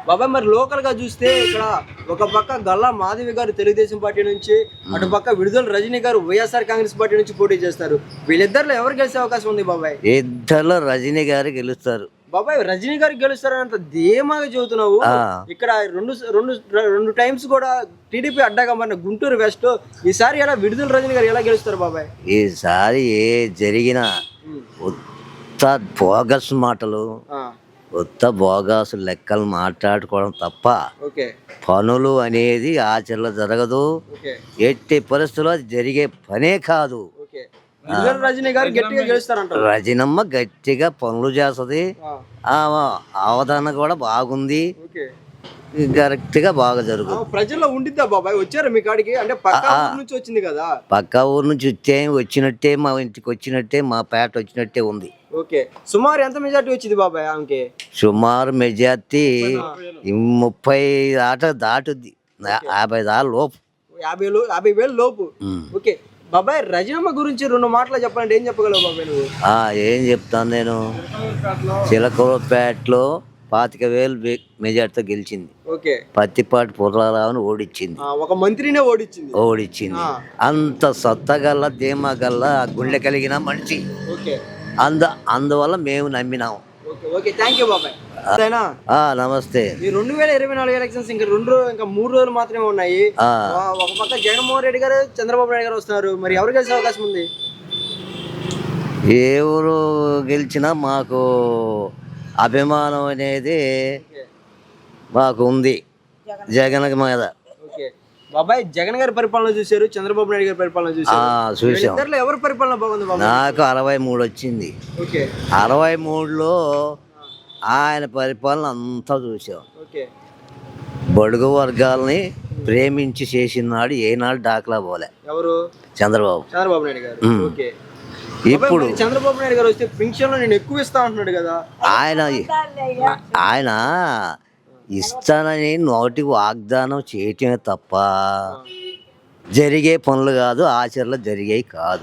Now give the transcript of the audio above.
బాబాయ్ మరి లోకల్ గా చూస్తే ఇక్కడ ఒక పక్క గల్లా మాధవి గారు తెలుగుదేశం పార్టీ నుంచి, అటు పక్క విడుదల రజనీ గారు వైఎస్ఆర్ కాంగ్రెస్ పార్టీ నుంచి పోటీ చేస్తారు. వీళ్ళిద్దరిలో ఎవరు గెలిచే అవకాశం ఉంది బాబాయ్? ఇద్దరులో రజనీ గారు గెలుస్తారు. బాబాయ్ రజనీ గారికి గెలుస్తారని ధీమాగా చెబుతున్నావు. ఇక్కడ రెండు రెండు రెండు టైమ్స్ కూడా టీడీపీ అడ్డాగా మన గుంటూరు వెస్ట్ ఈసారి ఎలా విడుదల రజనీ గారు ఎలా గెలుస్తారు బాబాయ్? ఈసారి ఏ జరిగినా ఉత్త బోగస్ మాటలు, ఉత్త బోగస్ లెక్కలు మాట్లాడుకోవడం తప్ప పనులు అనేది ఆచరణ జరగదు. ఎట్టి పరిస్థితుల్లో అది జరిగే పనే కాదు. రజనీ గారు గట్టిగా గెలుస్తారంట. రజనమ్మ గట్టిగా పనులు చేస్తుంది. అవధాన కూడా బాగుంది. కరెక్ట్ గా బాగా జరుగుతుంది. ప్రజల్లో ఉండిద్దా బాబాయ్? వచ్చారు మీ కాడికి? అంటే పక్కా ఊరు నుంచి వచ్చింది కదా. పక్కా ఊరు నుంచి వచ్చినట్టే, మా ఇంటికి వచ్చినట్టే, మా పేట వచ్చినట్టే ఉంది. ఓకే, సుమారు ఎంత మెజార్టీ వచ్చింది బాబాయ్ ఆమెకి? సుమారు మెజార్టీ 30 దాటుద్ది. 50 దాకా లోపు, 50,000 లోపు. ఓకే బాబాయ్, రజనమ్మ గురించి 2 మాటలు చెప్పాలంటే ఏం చెప్పగలవు బాబాయ్ నువ్వు? ఏం చెప్తాను నేను. చిలకలపేటలో 25,000 మెజార్టీతో గెలిచింది. పత్తిపాటి పుర్రారావుని ఓడించింది. ఒక మంత్రినే ఓడించింది. అంత సత్తగల్ల ధీమాగల్ల గుండె కలిగిన మనిషి. అందువల్ల మేము నమ్మినాము. నమస్తే. 2024 ఎలక్షన్స్ ఇంకా 3 రోజులు మాత్రమే ఉన్నాయి. ఒక పక్క జగన్మోహన్ రెడ్డి గారు, చంద్రబాబు నాయుడు గారు వస్తున్నారు. మరి ఎవరు గెలిచే అవకాశం ఉంది? ఎవరు గెలిచినా మాకు అభిమానం అనేది మాకు ఉంది జగన్ మీద. బాబాయ్ జగన్ గారి పరిపాలన చూశారు, చంద్రబాబు నాయుడు గారి పరిపాలన చూసారు. ఎవరి పరిపాలన బాగుంది? నాకు 63 వచ్చింది. 63లో ఆయన పరిపాలన అంతా చూసాం. బడుగు వర్గాలని ప్రేమించి చేసినాడు ఏనాడు డాక్లా పోలే. ఎవరు? చంద్రబాబు నాయుడు గారు. ఇప్పుడు చంద్రబాబు నాయుడు గారు వస్తే పింఛన్లు నేను ఎక్కువ ఇస్తా అంటున్నాడు కదా. ఆయన ఇస్తానని నోటికి వాగ్దానం చేయటమే తప్ప జరిగే పనులు కాదు, ఆచరణలో జరిగేవి కాదు.